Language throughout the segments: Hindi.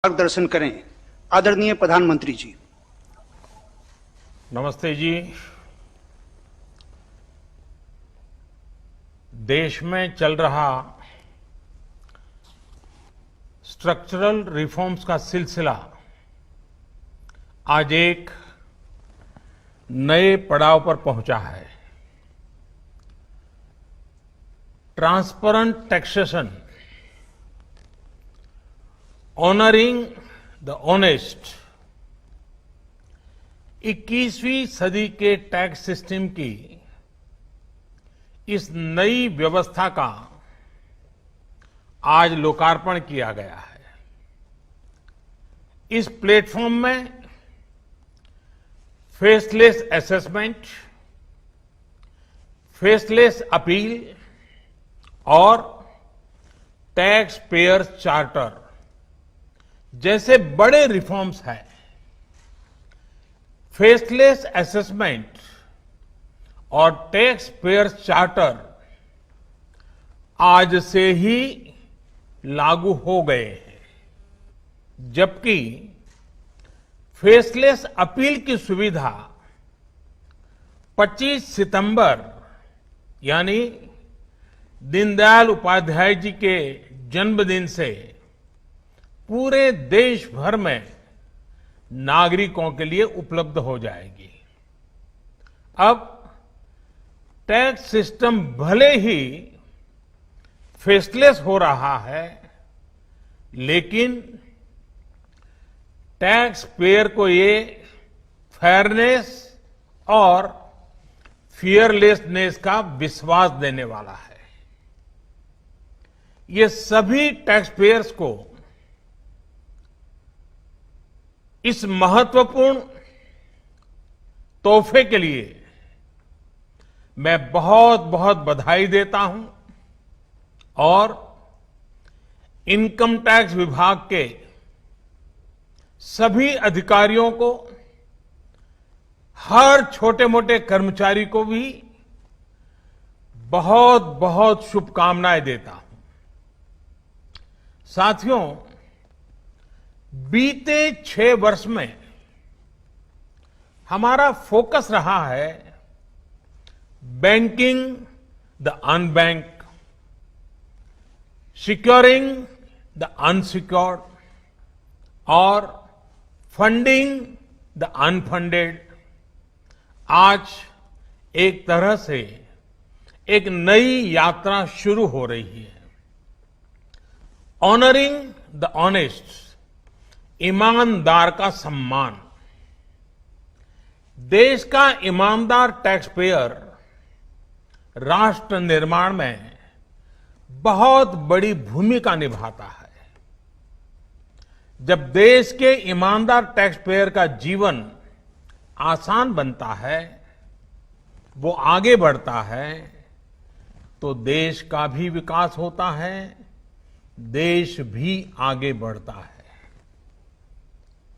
मार्गदर्शन करें। आदरणीय प्रधानमंत्री जी। नमस्ते जी। देश में चल रहा स्ट्रक्चरल रिफॉर्म्स का सिलसिला आज एक नए पड़ाव पर पहुंचा है। Transparent taxation, honouring the honest, 21वीं सदी के टैक्स सिस्टम की इस नई व्यवस्था का आज लोकार्पण किया गया है। इस प्लेटफॉर्म में फेसलेस असेसमेंट, फेसलेस अपील और टैक्स पेयर चार्टर जैसे बड़े रिफॉर्म्स हैं। फेसलेस असेसमेंट और टैक्स पेयर चार्टर आज से ही लागू हो गए हैं, जबकि फेसलेस अपील की सुविधा 25 सितंबर यानी दीनदयाल उपाध्याय जी के जन्मदिन से पूरे देश भर में नागरिकों के लिए उपलब्ध हो जाएगी। अब टैक्स सिस्टम भले ही फेसलेस हो रहा है, लेकिन टैक्स पेयर को ये फेयरनेस और फियरलेसनेस का विश्वास देने वाला है। ये सभी टैक्स पेयर्स को इस महत्वपूर्ण तोहफे के लिए मैं बहुत बहुत बधाई देता हूं और इनकम टैक्स विभाग के सभी अधिकारियों को, हर छोटे मोटे कर्मचारी को भी बहुत बहुत शुभकामनाएं देता हूं। साथियों, बीते 6 वर्ष में हमारा फोकस रहा है banking the unbank, securing the unsecured और फंडिंग द अनफंडेड। आज एक तरह से एक नई यात्रा शुरू हो रही है। ऑनरिंग द ऑनेस्ट, ईमानदार का सम्मान। देश का ईमानदार टैक्स पेयर राष्ट्र निर्माण में बहुत बड़ी भूमिका निभाता है। जब देश के ईमानदार टैक्स पेयर का जीवन आसान बनता है, वो आगे बढ़ता है, तो देश का भी विकास होता है, देश भी आगे बढ़ता है।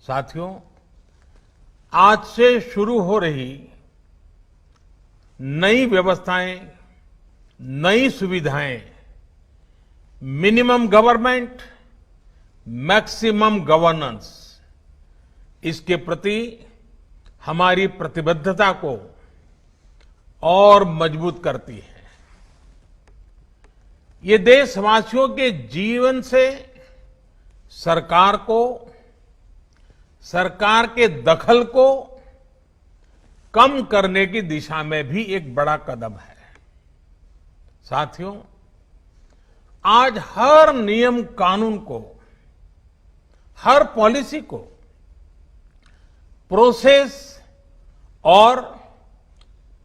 साथियों, आज से शुरू हो रही नई व्यवस्थाएं, नई सुविधाएं, मिनिमम गवर्नमेंट, मैक्सिमम गवर्नेंस, इसके प्रति हमारी प्रतिबद्धता को और मजबूत करती है। ये देशवासियों के जीवन से सरकार को, सरकार के दखल को कम करने की दिशा में भी एक बड़ा कदम है। साथियों, आज हर नियम कानून को, हर पॉलिसी को प्रोसेस और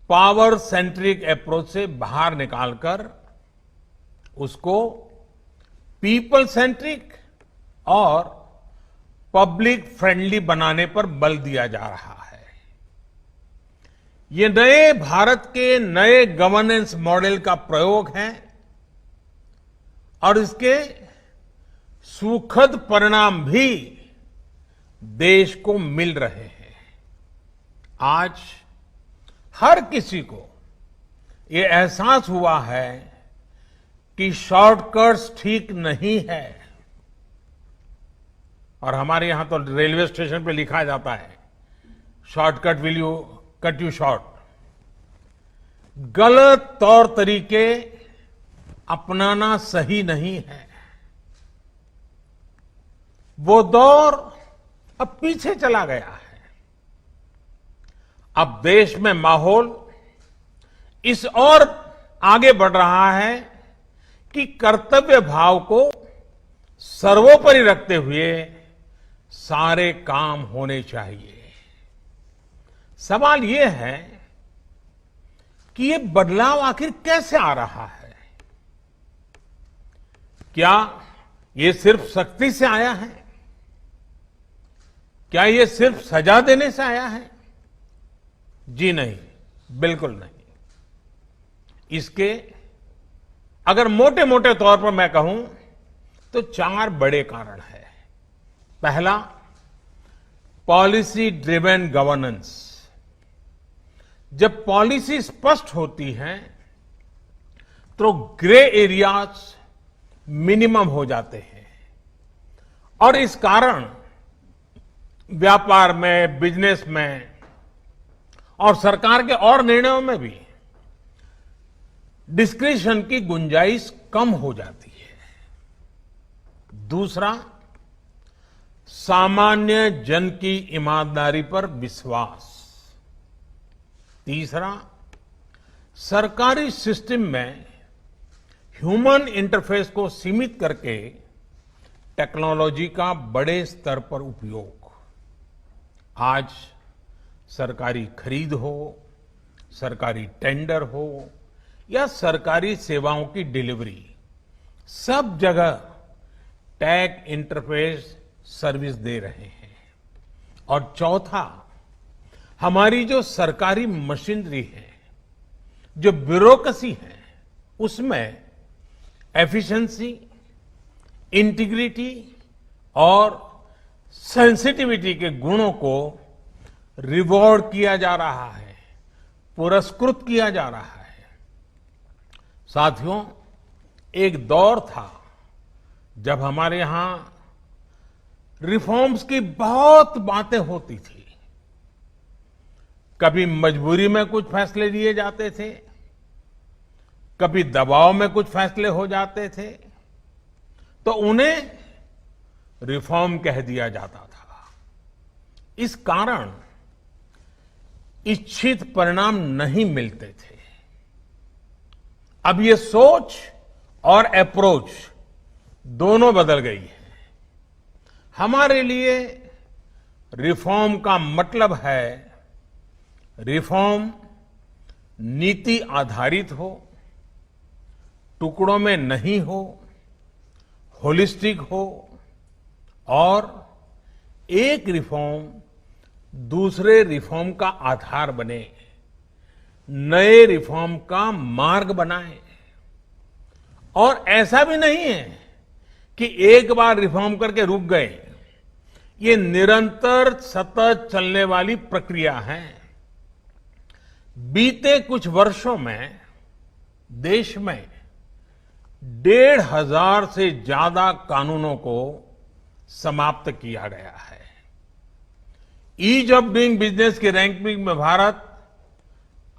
पावर सेंट्रिक अप्रोच से बाहर निकालकर उसको पीपल सेंट्रिक और पब्लिक फ्रेंडली बनाने पर बल दिया जा रहा है। ये नए भारत के नए गवर्नेंस मॉडल का प्रयोग है और इसके सुखद परिणाम भी देश को मिल रहे हैं। आज हर किसी को ये एहसास हुआ है कि शॉर्टकट्स ठीक नहीं है। और हमारे यहां तो रेलवे स्टेशन पे लिखा जाता है, shortcut will you cut you short. गलत तौर तरीके अपनाना सही नहीं है। वो दौर अब पीछे चला गया है। अब देश में माहौल इस ओर आगे बढ़ रहा है कि कर्तव्य भाव को सर्वोपरि रखते हुए सारे काम होने चाहिए। सवाल यह है कि ये बदलाव आखिर कैसे आ रहा है? क्या ये सिर्फ सख्ती से आया है? क्या ये सिर्फ सजा देने से आया है? जी नहीं, बिल्कुल नहीं। इसके अगर मोटे मोटे तौर पर मैं कहूं तो 4 बड़े कारण हैं। पहला, पॉलिसी ड्रिवन गवर्नेंस। जब पॉलिसी स्पष्ट होती है तो ग्रे एरियाज मिनिमम हो जाते हैं और इस कारण व्यापार में, बिजनेस में और सरकार के और निर्णयों में भी डिस्क्रिशन की गुंजाइश कम हो जाती है। दूसरा, सामान्य जन की ईमानदारी पर विश्वास। तीसरा, सरकारी सिस्टम में ह्यूमन इंटरफेस को सीमित करके टेक्नोलॉजी का बड़े स्तर पर उपयोग। आज सरकारी खरीद हो, सरकारी टेंडर हो या सरकारी सेवाओं की डिलीवरी, सब जगह टैग इंटरफेस सर्विस दे रहे हैं। और चौथा, हमारी जो सरकारी मशीनरी है, जो ब्यूरोक्रेसी है, उसमें एफिशिएंसी, इंटीग्रिटी और सेंसिटिविटी के गुणों को रिवॉर्ड किया जा रहा है, पुरस्कृत किया जा रहा है। साथियों, एक दौर था जब हमारे यहां रिफॉर्म्स की बहुत बातें होती थी। कभी मजबूरी में कुछ फैसले लिए जाते थे, कभी दबाव में कुछ फैसले हो जाते थे, तो उन्हें रिफॉर्म कह दिया जाता था। इस कारण इच्छित परिणाम नहीं मिलते थे। अब ये सोच और अप्रोच दोनों बदल गई है। हमारे लिए रिफॉर्म का मतलब है रिफॉर्म नीति आधारित हो, टुकड़ों में नहीं हो, होलिस्टिक हो और एक रिफॉर्म दूसरे रिफॉर्म का आधार बने, नए रिफॉर्म का मार्ग बनाए। और ऐसा भी नहीं है कि एक बार रिफॉर्म करके रुक गए। ये निरंतर सतत चलने वाली प्रक्रिया है। बीते कुछ वर्षों में देश में 1,500 से ज्यादा कानूनों को समाप्त किया गया है। ईज ऑफ डूइंग बिजनेस की रैंकिंग में भारत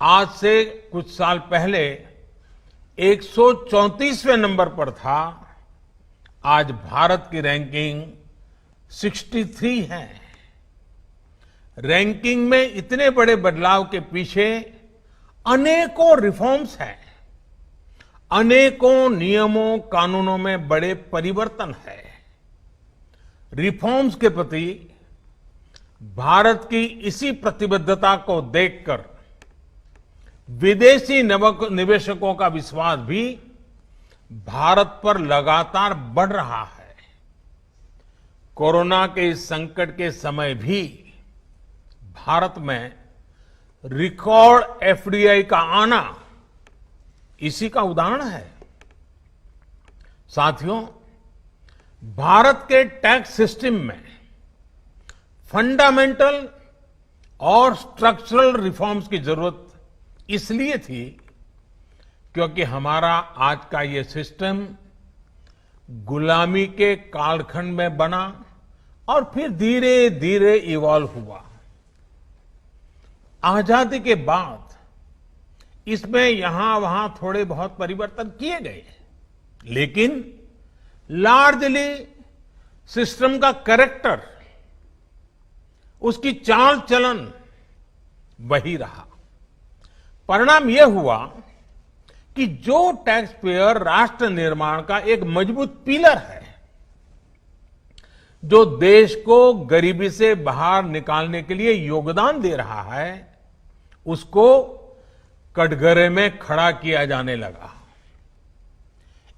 आज से कुछ साल पहले 134वें नंबर पर था। आज भारत की रैंकिंग 63 है। रैंकिंग में इतने बड़े बदलाव के पीछे अनेकों रिफॉर्म्स हैं, अनेकों नियमों कानूनों में बड़े परिवर्तन है। रिफॉर्म्स के प्रति भारत की इसी प्रतिबद्धता को देखकर विदेशी निवेशकों का विश्वास भी भारत पर लगातार बढ़ रहा है। कोरोना के इस संकट के समय भी भारत में रिकॉर्ड एफडीआई का आना इसी का उदाहरण है। साथियों, भारत के टैक्स सिस्टम में फंडामेंटल और स्ट्रक्चरल रिफॉर्म्स की जरूरत इसलिए थी क्योंकि हमारा आज का ये सिस्टम गुलामी के कालखंड में बना और फिर धीरे धीरे इवॉल्व हुआ। आजादी के बाद इसमें यहां वहां थोड़े बहुत परिवर्तन किए गए, लेकिन लार्जली सिस्टम का कैरेक्टर, उसकी चाल चलन वही रहा। परिणाम यह हुआ कि जो टैक्स पेयर राष्ट्र निर्माण का एक मजबूत पिलर है, जो देश को गरीबी से बाहर निकालने के लिए योगदान दे रहा है, उसको कटघरे में खड़ा किया जाने लगा।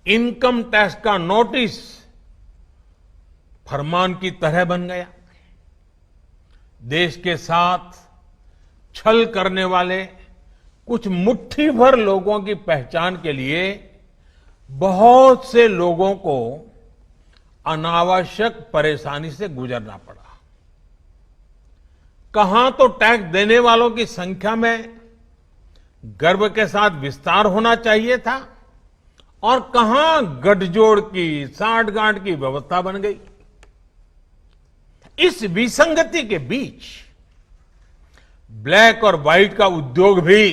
इनकम टैक्स का नोटिस फरमान की तरह बन गया। देश के साथ छल करने वाले कुछ मुट्ठी भर लोगों की पहचान के लिए बहुत से लोगों को अनावश्यक परेशानी से गुजरना पड़ा। कहां तो टैक्स देने वालों की संख्या में गर्व के साथ विस्तार होना चाहिए था, और कहां गठजोड़ की, साठगांठ की व्यवस्था बन गई। इस विसंगति के बीच ब्लैक और व्हाइट का उद्योग भी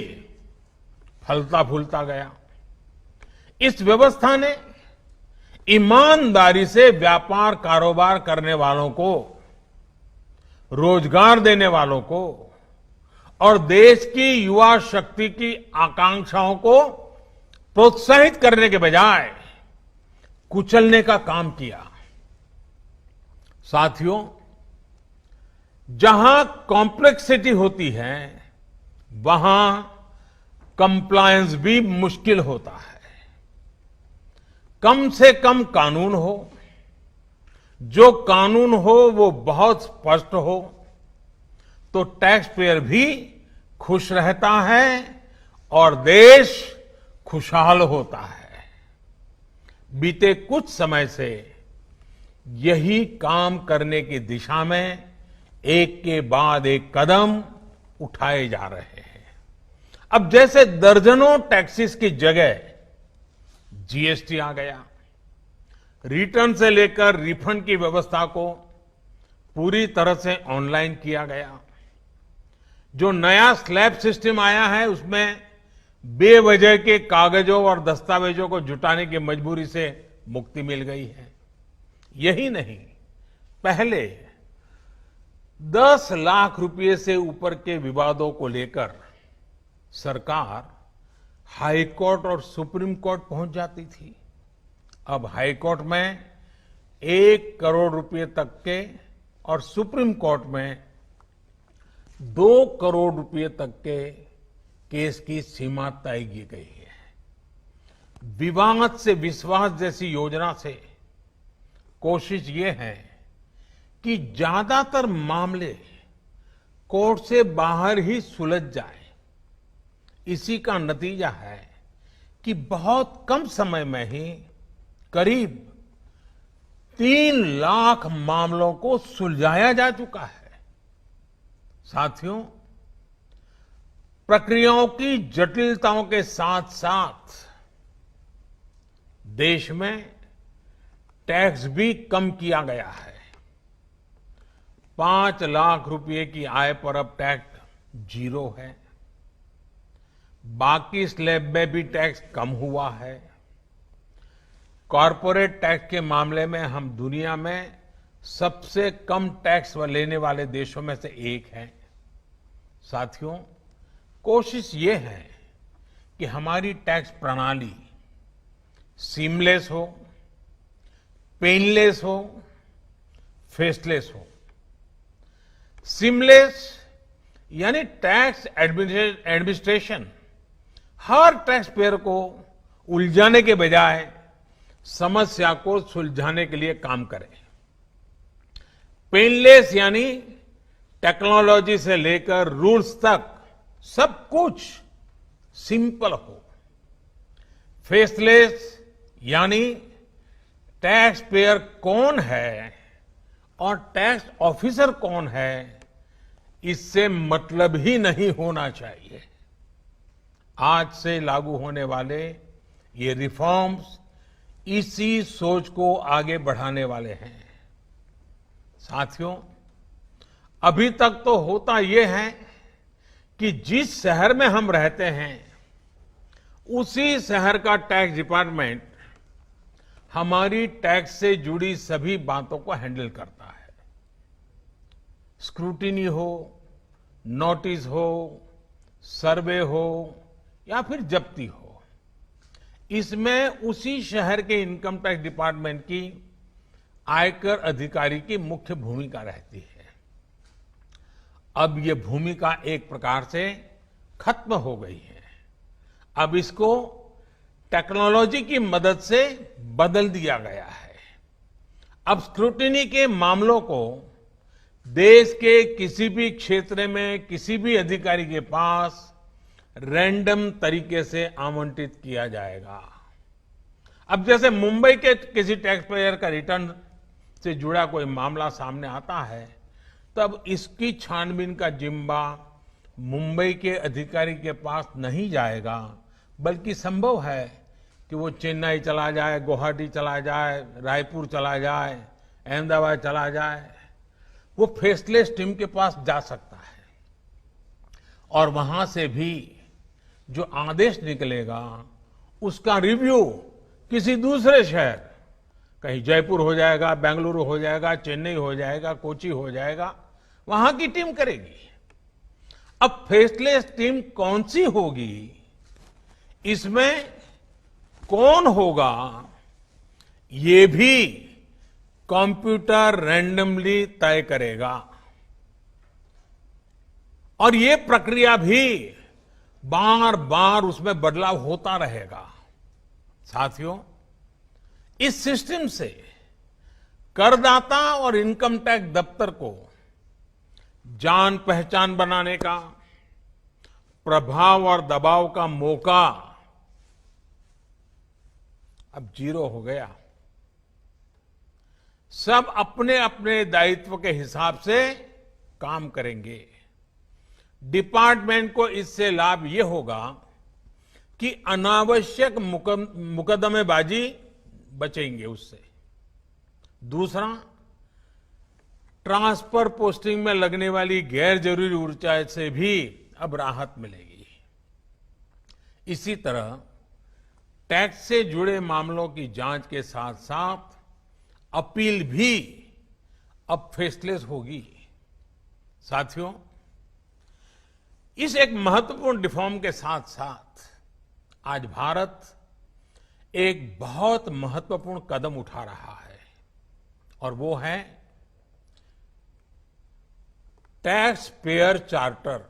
फलता फूलता गया। इस व्यवस्था ने ईमानदारी से व्यापार कारोबार करने वालों को, रोजगार देने वालों को और देश की युवा शक्ति की आकांक्षाओं को प्रोत्साहित करने के बजाय कुचलने का काम किया। साथियों, जहां कॉम्प्लेक्सिटी होती है, वहां कंप्लायंस भी मुश्किल होता है। कम से कम कानून हो, जो कानून हो वो बहुत स्पष्ट हो, तो टैक्स पेयर भी खुश रहता है और देश खुशहाल होता है। बीते कुछ समय से यही काम करने की दिशा में एक के बाद एक कदम उठाए जा रहे हैं। अब जैसे दर्जनों टैक्सेस की जगह जीएसटी आ गया, रिटर्न से लेकर रिफंड की व्यवस्था को पूरी तरह से ऑनलाइन किया गया। जो नया स्लैब सिस्टम आया है, उसमें बेवजह के कागजों और दस्तावेजों को जुटाने की मजबूरी से मुक्ति मिल गई है। यही नहीं, पहले 10 लाख रुपए से ऊपर के विवादों को लेकर सरकार हाई कोर्ट और सुप्रीम कोर्ट पहुंच जाती थी। अब हाई कोर्ट में 1 करोड़ रुपए तक के और सुप्रीम कोर्ट में 2 करोड़ रुपए तक के केस की सीमा तय की गई है। विवाद से विश्वास जैसी योजना से कोशिश ये है कि ज्यादातर मामले कोर्ट से बाहर ही सुलझ जाए। इसी का नतीजा है कि बहुत कम समय में ही करीब 3 लाख मामलों को सुलझाया जा चुका है। साथियों, प्रक्रियाओं की जटिलताओं के साथ साथ देश में टैक्स भी कम किया गया है। 5 लाख रुपए की आय पर अब टैक्स 0 है। बाकी स्लैब में भी टैक्स कम हुआ है। कॉरपोरेट टैक्स के मामले में हम दुनिया में सबसे कम टैक्स लेने वाले देशों में से एक हैं। साथियों, कोशिश ये है कि हमारी टैक्स प्रणाली सीमलेस हो, पेनलेस हो, फेसलेस हो। सीमलेस यानी टैक्स एडमिनिस्ट्रेशन हर टैक्स पेयर को उलझाने के बजाय समस्या को सुलझाने के लिए काम करे। पेनलेस यानी टेक्नोलॉजी से लेकर रूल्स तक सब कुछ सिंपल हो। फेसलेस यानी टैक्स पेयर कौन है और टैक्स ऑफिसर कौन है, इससे मतलब ही नहीं होना चाहिए। आज से लागू होने वाले ये रिफॉर्म्स इसी सोच को आगे बढ़ाने वाले हैं। साथियों, अभी तक तो होता ये है कि जिस शहर में हम रहते हैं उसी शहर का टैक्स डिपार्टमेंट हमारी टैक्स से जुड़ी सभी बातों को हैंडल करता है। स्क्रूटिनी हो, नोटिस हो, सर्वे हो या फिर जब्ती हो, इसमें उसी शहर के इनकम टैक्स डिपार्टमेंट की आयकर अधिकारी की मुख्य भूमिका रहती है। अब ये भूमिका एक प्रकार से खत्म हो गई है। अब इसको टेक्नोलॉजी की मदद से बदल दिया गया है। अब स्क्रूटिनी के मामलों को देश के किसी भी क्षेत्र में किसी भी अधिकारी के पास रैंडम तरीके से आवंटित किया जाएगा। अब जैसे मुंबई के किसी टैक्स पेयर का रिटर्न से जुड़ा कोई मामला सामने आता है, तब इसकी छानबीन का जिम्मा मुंबई के अधिकारी के पास नहीं जाएगा, बल्कि संभव है कि वो चेन्नई चला जाए, गुवाहाटी चला जाए, रायपुर चला जाए, अहमदाबाद चला जाए, वो फेसलेस टीम के पास जा सकता है और वहां से भी जो आदेश निकलेगा उसका रिव्यू किसी दूसरे शहर, कहीं जयपुर हो जाएगा, बेंगलुरु हो जाएगा, चेन्नई हो जाएगा, कोची हो जाएगा, वहां की टीम करेगी। अब फेसलेस टीम कौन सी होगी, इसमें कौन होगा, ये भी कंप्यूटर रैंडमली तय करेगा और ये प्रक्रिया भी बार बार उसमें बदलाव होता रहेगा। साथियों, इस सिस्टम से करदाता और इनकम टैक्स दफ्तर को जान पहचान बनाने का, प्रभाव और दबाव का मौका अब जीरो हो गया। सब अपने अपने दायित्व के हिसाब से काम करेंगे। डिपार्टमेंट को इससे लाभ ये होगा कि अनावश्यक मुकदमेबाजी बचेंगे उससे। दूसरा, ट्रांसफर पोस्टिंग में लगने वाली गैर जरूरी ऊर्जा से भी अब राहत मिलेगी। इसी तरह टैक्स से जुड़े मामलों की जांच के साथ साथ अपील भी अब फेसलेस होगी। साथियों, इस एक महत्वपूर्ण रिफॉर्म के साथ साथ आज भारत एक बहुत महत्वपूर्ण कदम उठा रहा है और वो है टैक्स पेयर चार्टर।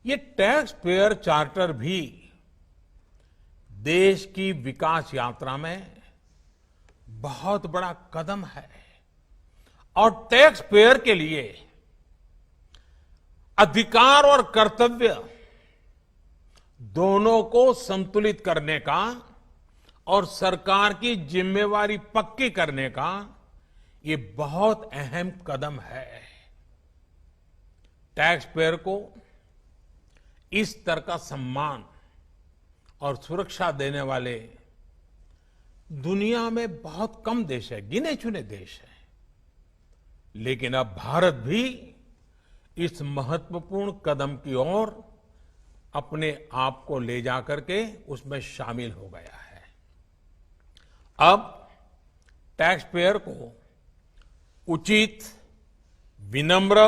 ये टैक्स पेयर चार्टर भी देश की विकास यात्रा में बहुत बड़ा कदम है और टैक्स पेयर के लिए अधिकार और कर्तव्य दोनों को संतुलित करने का और सरकार की जिम्मेवारी पक्की करने का ये बहुत अहम कदम है। टैक्स पेयर को इस स्तर का सम्मान और सुरक्षा देने वाले दुनिया में बहुत कम देश है, गिने चुने देश हैं। लेकिन अब भारत भी इस महत्वपूर्ण कदम की ओर अपने आप को ले जाकर के उसमें शामिल हो गया है। अब टैक्स पेयर को उचित, विनम्र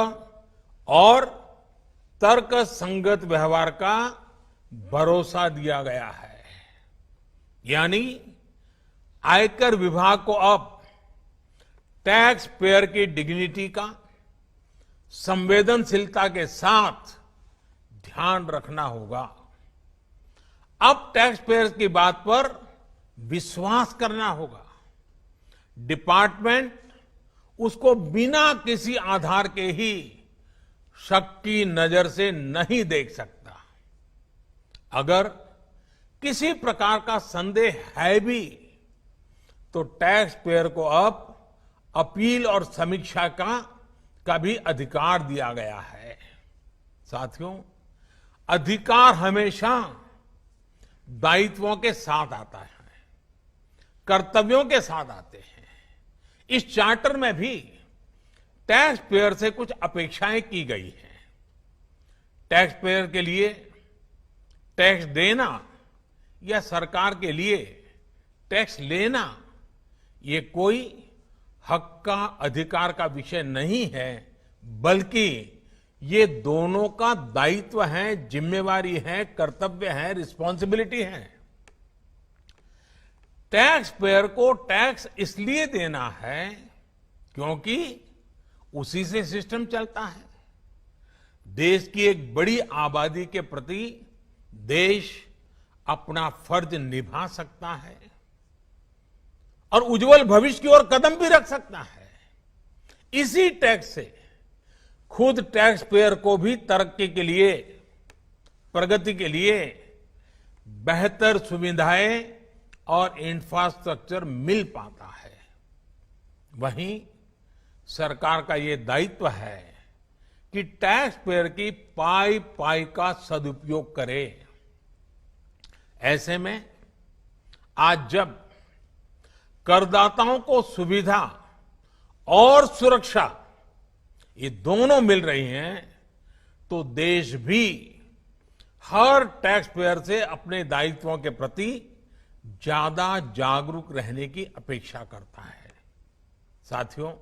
और तर्क संगत व्यवहार का भरोसा दिया गया है। यानी आयकर विभाग को अब टैक्स पेयर की डिग्निटी का संवेदनशीलता के साथ ध्यान रखना होगा। अब टैक्स पेयर की बात पर विश्वास करना होगा। डिपार्टमेंट उसको बिना किसी आधार के ही शक की नजर से नहीं देख सकता। अगर किसी प्रकार का संदेह है भी तो टैक्स पेयर को अब अपील और समीक्षा का भी अधिकार दिया गया है। साथियों, अधिकार हमेशा दायित्वों के साथ आता है, कर्तव्यों के साथ आते हैं। इस चार्टर में भी टैक्स पेयर से कुछ अपेक्षाएं की गई हैं। टैक्स पेयर के लिए टैक्स देना या सरकार के लिए टैक्स लेना ये कोई हक का अधिकार का विषय नहीं है, बल्कि ये दोनों का दायित्व है, जिम्मेवारी है, कर्तव्य है, रिस्पॉन्सिबिलिटी है। टैक्स पेयर को टैक्स इसलिए देना है क्योंकि उसी से सिस्टम चलता है। देश की एक बड़ी आबादी के प्रति देश अपना फर्ज निभा सकता है और उज्जवल भविष्य की ओर कदम भी रख सकता है। इसी टैक्स से खुद टैक्स पेयर को भी तरक्की के लिए, प्रगति के लिए बेहतर सुविधाएं और इंफ्रास्ट्रक्चर मिल पाता है। वहीं सरकार का ये दायित्व है कि टैक्स पेयर की पाई पाई का सदुपयोग करे। ऐसे में आज जब करदाताओं को सुविधा और सुरक्षा ये दोनों मिल रही हैं, तो देश भी हर टैक्स पेयर से अपने दायित्वों के प्रति ज्यादा जागरूक रहने की अपेक्षा करता है। साथियों,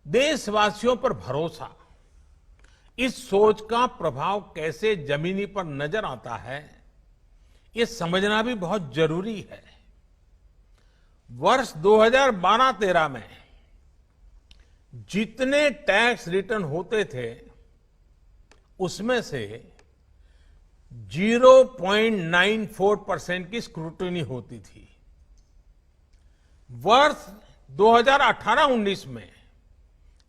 देशवासियों पर भरोसा, इस सोच का प्रभाव कैसे जमीनी पर नजर आता है, ये समझना भी बहुत जरूरी है। वर्ष 2012-13 में जितने टैक्स रिटर्न होते थे उसमें से 0.94% की स्क्रूटनी होती थी। वर्ष 2018-19 में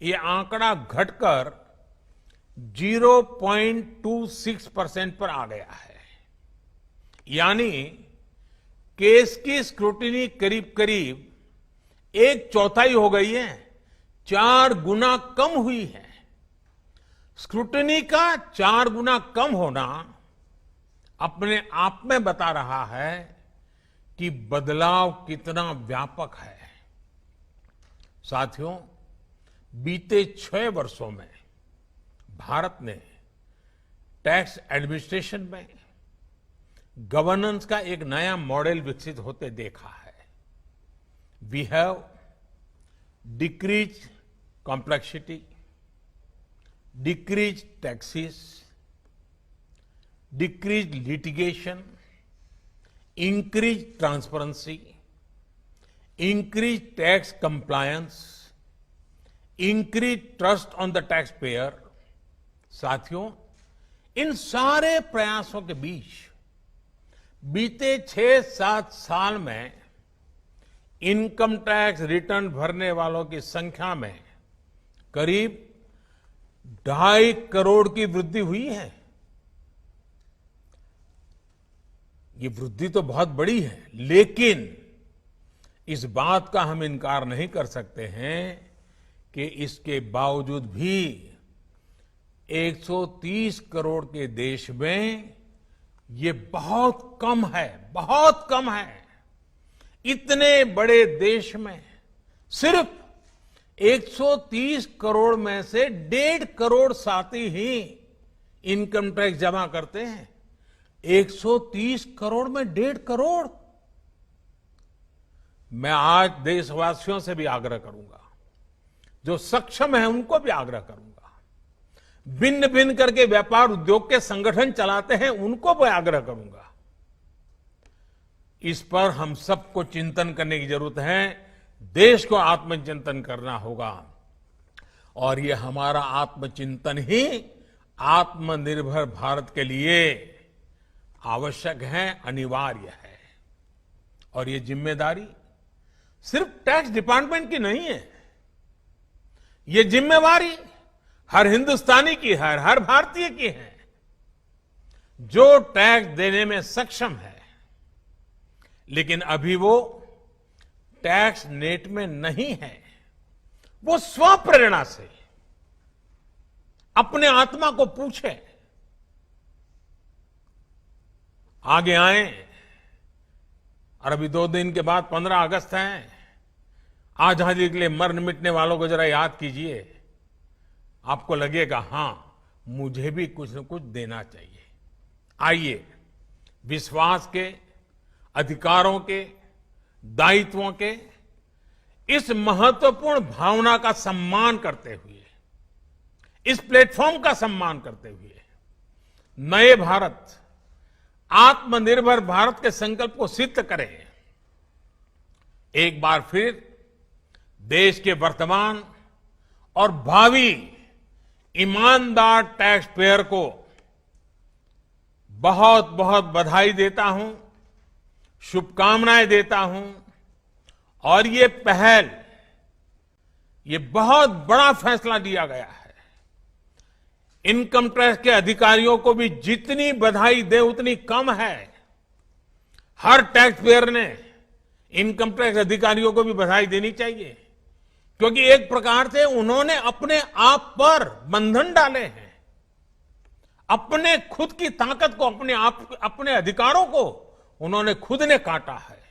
ये आंकड़ा घटकर 0.26% पर आ गया है। यानी केस की स्क्रूटनी करीब करीब 1/4 हो गई है, 4 गुना कम हुई है। स्क्रूटनी का 4 गुना कम होना अपने आप में बता रहा है कि बदलाव कितना व्यापक है। साथियों, बीते 6 वर्षों में भारत ने टैक्स एडमिनिस्ट्रेशन में गवर्नेंस का एक नया मॉडल विकसित होते देखा है। We have decrease complexity, decrease taxes, decrease litigation, increase transparency, increase tax compliance, increase trust on the tax payer. साथियों, इन सारे प्रयासों के बीच बीते 6-7 साल में इनकम टैक्स रिटर्न भरने वालों की संख्या में करीब 2.5 करोड़ की वृद्धि हुई है। ये वृद्धि तो बहुत बड़ी है, लेकिन इस बात का हम इनकार नहीं कर सकते हैं कि इसके बावजूद भी 130 करोड़ के देश में ये बहुत कम है, बहुत कम है। इतने बड़े देश में सिर्फ 130 करोड़ में से 1.5 करोड़ साथी ही इनकम टैक्स जमा करते हैं। 130 करोड़ में 1.5 करोड़। मैं आज देशवासियों से भी आग्रह करूंगा, जो सक्षम है उनको भी आग्रह करूंगा, भिन्न भिन्न करके व्यापार उद्योग के संगठन चलाते हैं उनको भी आग्रह करूंगा। इस पर हम सबको चिंतन करने की जरूरत है, देश को आत्मचिंतन करना होगा और ये हमारा आत्मचिंतन ही आत्मनिर्भर भारत के लिए आवश्यक है, अनिवार्य है। और ये जिम्मेदारी सिर्फ टैक्स डिपार्टमेंट की नहीं है, ये जिम्मेवारी हर हिंदुस्तानी की है, हर भारतीय की है जो टैक्स देने में सक्षम है, लेकिन अभी वो टैक्स नेट में नहीं है। वो स्वप्रेरणा से अपने आत्मा को पूछे, आगे आए। और अभी 2 दिन के बाद 15 अगस्त है। आजादी के लिए मरने मिटने वालों को जरा याद कीजिए। आपको लगेगा हां, मुझे भी कुछ न कुछ देना चाहिए। आइए विश्वास के, अधिकारों के, दायित्वों के इस महत्वपूर्ण भावना का सम्मान करते हुए, इस प्लेटफॉर्म का सम्मान करते हुए नए भारत, आत्मनिर्भर भारत के संकल्प को सिद्ध करें। एक बार फिर देश के वर्तमान और भावी ईमानदार टैक्स पेयर को बहुत बहुत बधाई देता हूं, शुभकामनाएं देता हूं। और ये पहल, ये बहुत बड़ा फैसला लिया गया है। इनकम टैक्स के अधिकारियों को भी जितनी बधाई दे उतनी कम है। हर टैक्स पेयर ने इनकम टैक्स अधिकारियों को भी बधाई देनी चाहिए, क्योंकि एक प्रकार से उन्होंने अपने आप पर बंधन डाले हैं। अपने खुद की ताकत को, अपने अधिकारों को उन्होंने खुद ने काटा है।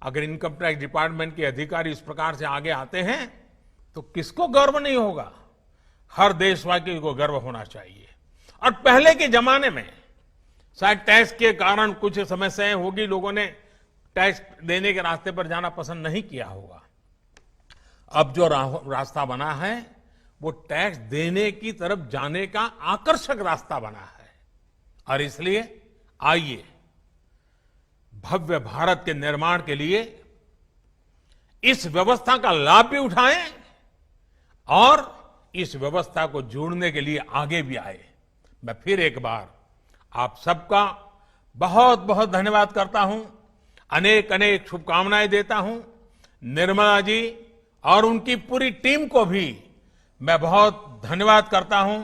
अगर इनकम टैक्स डिपार्टमेंट के अधिकारी इस प्रकार से आगे आते हैं तो किसको गर्व नहीं होगा? हर देशवासी को गर्व होना चाहिए। और पहले के जमाने में शायद टैक्स के कारण कुछ समस्याएं होगी, लोगों ने टैक्स देने के रास्ते पर जाना पसंद नहीं किया होगा। अब जो रास्ता बना है वो टैक्स देने की तरफ जाने का आकर्षक रास्ता बना है। और इसलिए आइए भव्य भारत के निर्माण के लिए इस व्यवस्था का लाभ भी उठाएं और इस व्यवस्था को जोड़ने के लिए आगे भी आए। मैं फिर एक बार आप सबका बहुत बहुत धन्यवाद करता हूं, अनेक अनेक शुभकामनाएं देता हूं। निर्मला जी और उनकी पूरी टीम को भी मैं बहुत धन्यवाद करता हूं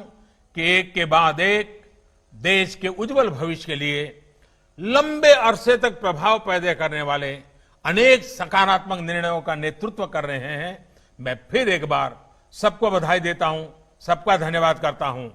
कि एक के बाद एक देश के उज्जवल भविष्य के लिए लंबे अरसे तक प्रभाव पैदा करने वाले अनेक सकारात्मक निर्णयों का नेतृत्व कर रहे हैं। मैं फिर एक बार सबको बधाई देता हूं, सबका धन्यवाद करता हूं।